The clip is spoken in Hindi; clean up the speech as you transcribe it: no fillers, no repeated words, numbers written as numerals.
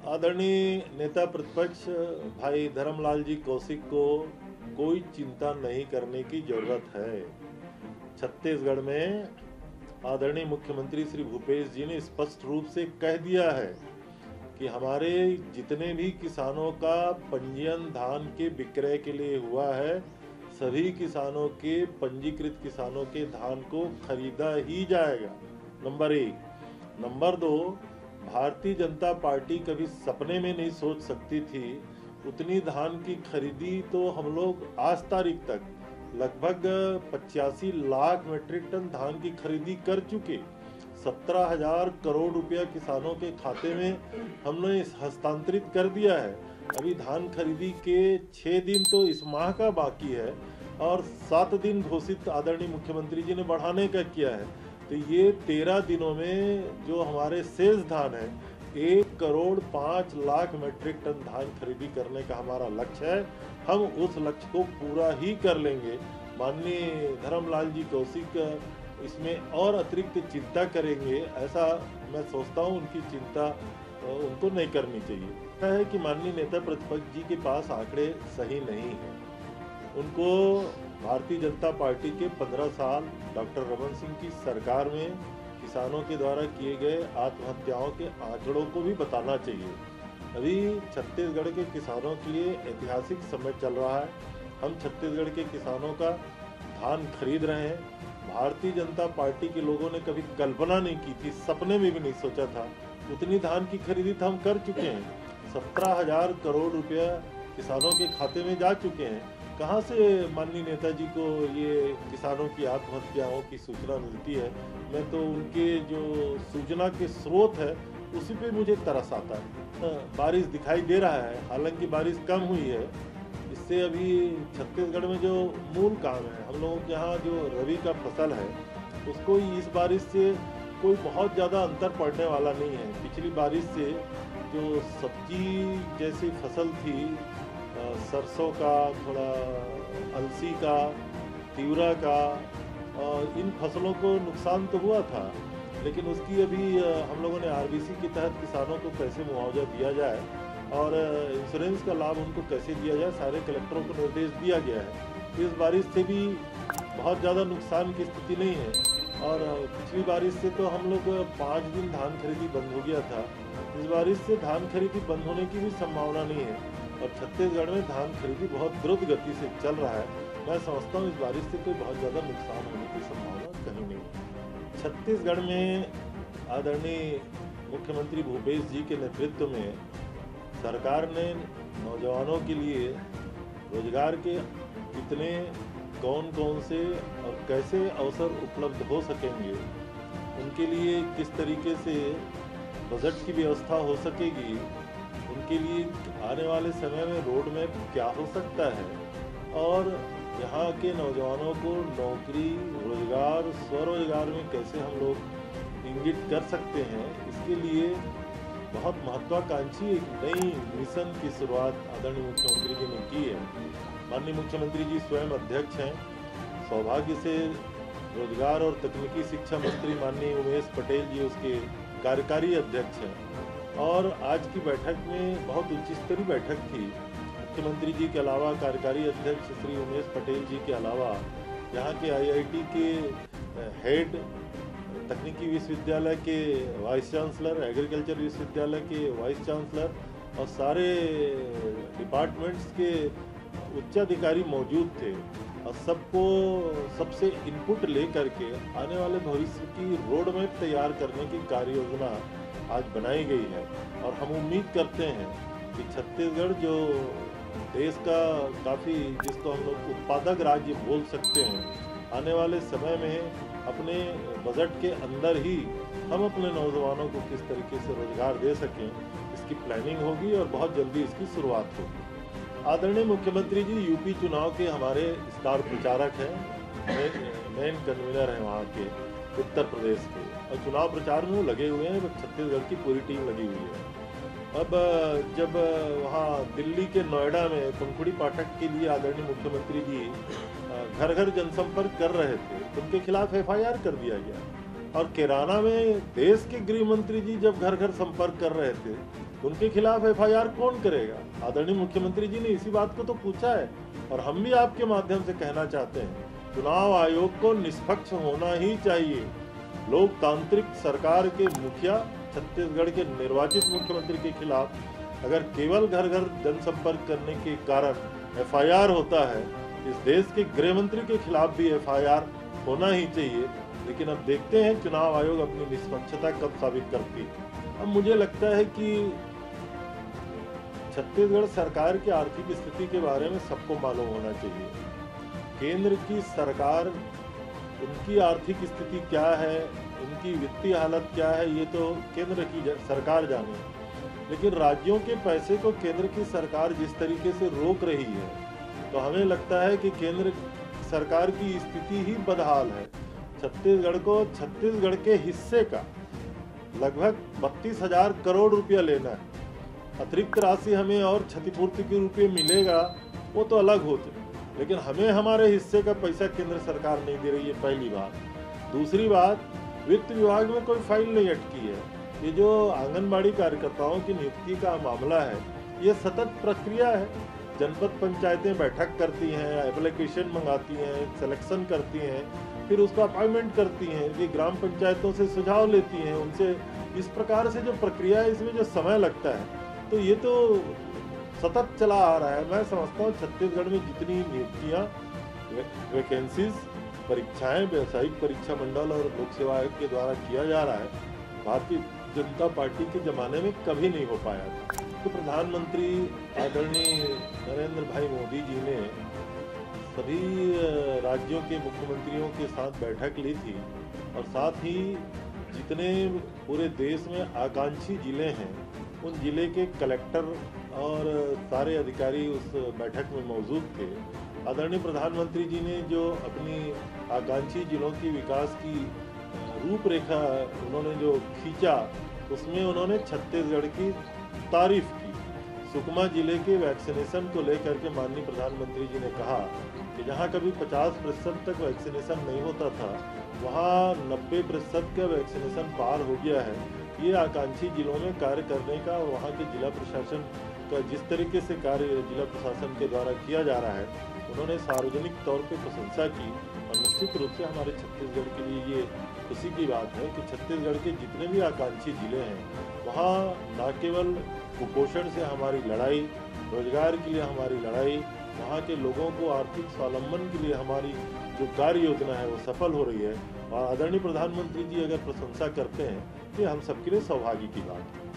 आदरणीय नेता प्रतिपक्ष भाई धर्मलाल जी कौशिक को कोई चिंता नहीं करने की जरूरत है। छत्तीसगढ़ में आदरणीय मुख्यमंत्री श्री भूपेश जी ने स्पष्ट रूप से कह दिया है कि हमारे जितने भी किसानों का पंजीयन धान के विक्रय के लिए हुआ है, सभी किसानों के पंजीकृत किसानों के धान को खरीदा ही जाएगा। Number 1। Number 2, Bharatiya Janata party कभी सपने में नहीं सोच सकती थी उतनी धान की खरीदी तो हम लोग आज तारीख तक लगभग 85 लाख मीट्रिक टन धान की खरीदी कर चुके। 17,000 करोड़ रुपया किसानों के खाते में हमने हस्तांतरित कर दिया है। अभी धान खरीदी के 6 दिन तो इस माह का बाकी है और 7 दिन घोषित आदरणीय मुख्यमंत्री जी ने बढ़ाने का किया है। तो ये 13 दिनों में जो हमारे शेष धान है 1,05,00,000 मीट्रिक टन धान खरीदी करने का हमारा लक्ष्य है। हम उस लक्ष्य को पूरा ही कर लेंगे। माननीय धर्मलाल जी कौशिक इसमें और अतिरिक्त चिंता करेंगे, ऐसा मैं सोचता हूँ। उनकी चिंता उनको नहीं करनी चाहिए। ऐसा है कि माननीय नेता प्रतिपक्ष जी के पास आंकड़े सही नहीं हैं। उनको भारतीय जनता पार्टी के 15 साल डॉक्टर रमन सिंह की सरकार में किसानों के द्वारा किए गए आत्महत्याओं के आंकड़ों को भी बताना चाहिए। अभी छत्तीसगढ़ के किसानों के लिए ऐतिहासिक समय चल रहा है। हम छत्तीसगढ़ के किसानों का धान खरीद रहे हैं। भारतीय जनता पार्टी के लोगों ने कभी कल्पना नहीं की थी, सपने में भी नहीं सोचा था उतनी धान की खरीदी तो हम कर चुके हैं। 17,000 करोड़ रुपया किसानों के खाते में जा चुके हैं। कहाँ से माननीय नेताजी को ये किसानों की आत्महत्याओं की सूचना मिलती है? मैं तो उनके जो सूचना के स्रोत है उसी पे मुझे तरस आता है। बारिश दिखाई दे रहा है, हालांकि बारिश कम हुई है। इससे अभी छत्तीसगढ़ में जो मूल काम है, हम लोगों के यहाँ जो रबी का फसल है उसको इस बारिश से कोई बहुत ज़्यादा अंतर पड़ने वाला नहीं है। पिछली बारिश से जो सब्जी जैसी फसल थी, सरसों का, थोड़ा अलसी का, तिवरा का, इन फसलों को नुकसान तो हुआ था, लेकिन उसकी अभी हम लोगों ने आरबीसी के तहत किसानों को कैसे मुआवजा दिया जाए और इंश्योरेंस का लाभ उनको कैसे दिया जाए, सारे कलेक्टरों को निर्देश दिया गया है। इस बारिश से भी बहुत ज़्यादा नुकसान की स्थिति नहीं है। और पिछली बारिश से तो हम लोग 5 दिन धान खरीदी बंद हो गया था। इस बारिश से धान खरीदी बंद होने की भी संभावना नहीं है और छत्तीसगढ़ में धान खरीदी बहुत द्रुत गति से चल रहा है। मैं समझता हूँ इस बारिश से कोई बहुत ज़्यादा नुकसान होने की संभावना कहीं नहीं। छत्तीसगढ़ में आदरणीय मुख्यमंत्री भूपेश जी के नेतृत्व में सरकार ने नौजवानों के लिए रोजगार के कितने, कौन कौन से और कैसे अवसर उपलब्ध हो सकेंगे, उनके लिए किस तरीके से बजट की व्यवस्था हो सकेगी, उनके लिए आने वाले समय में रोड मैप क्या हो सकता है और यहाँ के नौजवानों को नौकरी, रोजगार, स्वरोजगार में कैसे हम लोग इंगित कर सकते हैं, इसके लिए बहुत महत्वाकांक्षी एक नई मिशन की शुरुआत आदरणीय मुख्यमंत्री जी ने की है। माननीय मुख्यमंत्री जी स्वयं अध्यक्ष हैं। सौभाग्य से रोजगार और तकनीकी शिक्षा मंत्री माननीय उमेश पटेल जी उसके कार्यकारी अध्यक्ष हैं और आज की बैठक में बहुत उच्च स्तरीय बैठक थी। मुख्यमंत्री जी के अलावा कार्यकारी अध्यक्ष श्री उमेश पटेल जी के अलावा यहाँ के आईआईटी के हेड, तकनीकी विश्वविद्यालय के वाइस चांसलर, एग्रीकल्चर विश्वविद्यालय के वाइस चांसलर और सारे डिपार्टमेंट्स के उच्चाधिकारी मौजूद थे और सबसे इनपुट लेकर के आने वाले भविष्य की रोड मैप तैयार करने की कार्य योजना आज बनाई गई है। और हम उम्मीद करते हैं कि छत्तीसगढ़ जो देश का काफ़ी, जिसको हम लोग उत्पादक राज्य बोल सकते हैं, आने वाले समय में अपने बजट के अंदर ही हम अपने नौजवानों को किस तरीके से रोजगार दे सकें, इसकी प्लानिंग होगी और बहुत जल्दी इसकी शुरुआत होगी। आदरणीय मुख्यमंत्री जी यूपी चुनाव के हमारे स्टार प्रचारक हैं, मेन कन्वीनर हैं वहाँ के उत्तर प्रदेश के, और चुनाव प्रचार में वो लगे हुए हैं। छत्तीसगढ़ की पूरी टीम लगी हुई है। अब जब वहाँ दिल्ली के नोएडा में पंखुड़ी पाठक के लिए आदरणीय मुख्यमंत्री जी घर घर जनसंपर्क कर रहे थे तो उनके खिलाफ एफआईआर कर दिया गया। और कैराना में देश के गृह मंत्री जी जब घर घर संपर्क कर रहे थे उनके खिलाफ एफआईआर कौन करेगा? आदरणीय मुख्यमंत्री जी ने इसी बात को तो पूछा है। और हम भी आपके माध्यम से कहना चाहते हैं, चुनाव आयोग को निष्पक्ष होना ही चाहिए। लोकतांत्रिक सरकार के मुखिया, छत्तीसगढ़ के निर्वाचित मुख्यमंत्री के खिलाफ अगर केवल घर घर जनसंपर्क करने के कारण एफआईआर होता है, इस देश के गृह मंत्री के खिलाफ भी एफआईआर होना ही चाहिए। लेकिन अब देखते हैं चुनाव आयोग अपनी निष्पक्षता कब साबित करती है। अब मुझे लगता है कि छत्तीसगढ़ सरकार की आर्थिक स्थिति के बारे में सबको मालूम होना चाहिए। केंद्र की सरकार, उनकी आर्थिक स्थिति क्या है, उनकी वित्तीय हालत क्या है, ये तो केंद्र की सरकार जाने। लेकिन राज्यों के पैसे को केंद्र की सरकार जिस तरीके से रोक रही है, तो हमें लगता है कि केंद्र सरकार की स्थिति ही बदहाल है। छत्तीसगढ़ को छत्तीसगढ़ के हिस्से का लगभग 32,000 करोड़ रुपया लेना है। अतिरिक्त राशि हमें और क्षतिपूर्ति के रूप में मिलेगा, वो तो अलग होते, लेकिन हमें हमारे हिस्से का पैसा केंद्र सरकार नहीं दे रही है, पहली बात। दूसरी बात, वित्त विभाग में कोई फाइल नहीं अटकी है। ये जो आंगनबाड़ी कार्यकर्ताओं की नियुक्ति का मामला है, ये सतत प्रक्रिया है। जनपद पंचायतें बैठक करती हैं, एप्लीकेशन मंगाती हैं, सिलेक्शन करती हैं, फिर उसका अपॉइंटमेंट करती हैं, ये ग्राम पंचायतों से सुझाव लेती हैं, उनसे इस प्रकार से जो प्रक्रिया है, इसमें जो समय लगता है, तो ये तो सतत चला आ रहा है। मैं समझता हूँ छत्तीसगढ़ में जितनी नियुक्तियाँ, वैकेंसीज, परीक्षाएं व्यावसायिक परीक्षा मंडल और लोक सेवा आयोग के द्वारा किया जा रहा है, भारतीय जनता पार्टी के जमाने में कभी नहीं हो पाया था। तो प्रधानमंत्री आदरणीय नरेंद्र भाई मोदी जी ने सभी राज्यों के मुख्यमंत्रियों के साथ बैठक ली थी, और साथ ही जितने पूरे देश में आकांक्षी जिले हैं, उन जिले के कलेक्टर और सारे अधिकारी उस बैठक में मौजूद थे। आदरणीय प्रधानमंत्री जी ने जो अपनी आकांक्षी जिलों की विकास की रूपरेखा उन्होंने जो खींचा, उसमें उन्होंने छत्तीसगढ़ की तारीफ की। सुकमा जिले के वैक्सीनेशन को लेकर के माननीय प्रधानमंत्री जी ने कहा कि जहां कभी 50% तक वैक्सीनेशन नहीं होता था, वहां 90% का वैक्सीनेशन पार हो गया है। ये आकांक्षी जिलों में कार्य करने का और वहाँ के जिला प्रशासन का जिस तरीके से कार्य जिला प्रशासन के द्वारा किया जा रहा है, उन्होंने सार्वजनिक तौर पे प्रशंसा की। और निश्चित रूप से हमारे छत्तीसगढ़ के लिए ये खुशी की बात है कि छत्तीसगढ़ के जितने भी आकांक्षी जिले हैं, वहाँ न केवल कुपोषण से हमारी लड़ाई, रोजगार के लिए हमारी लड़ाई, वहाँ के लोगों को आर्थिक स्वावलंबन के लिए हमारी जो कार्य योजना है वो सफल हो रही है। और आदरणीय प्रधानमंत्री जी अगर प्रशंसा करते हैं, तो हम सबके लिए सौभाग्य की बात है।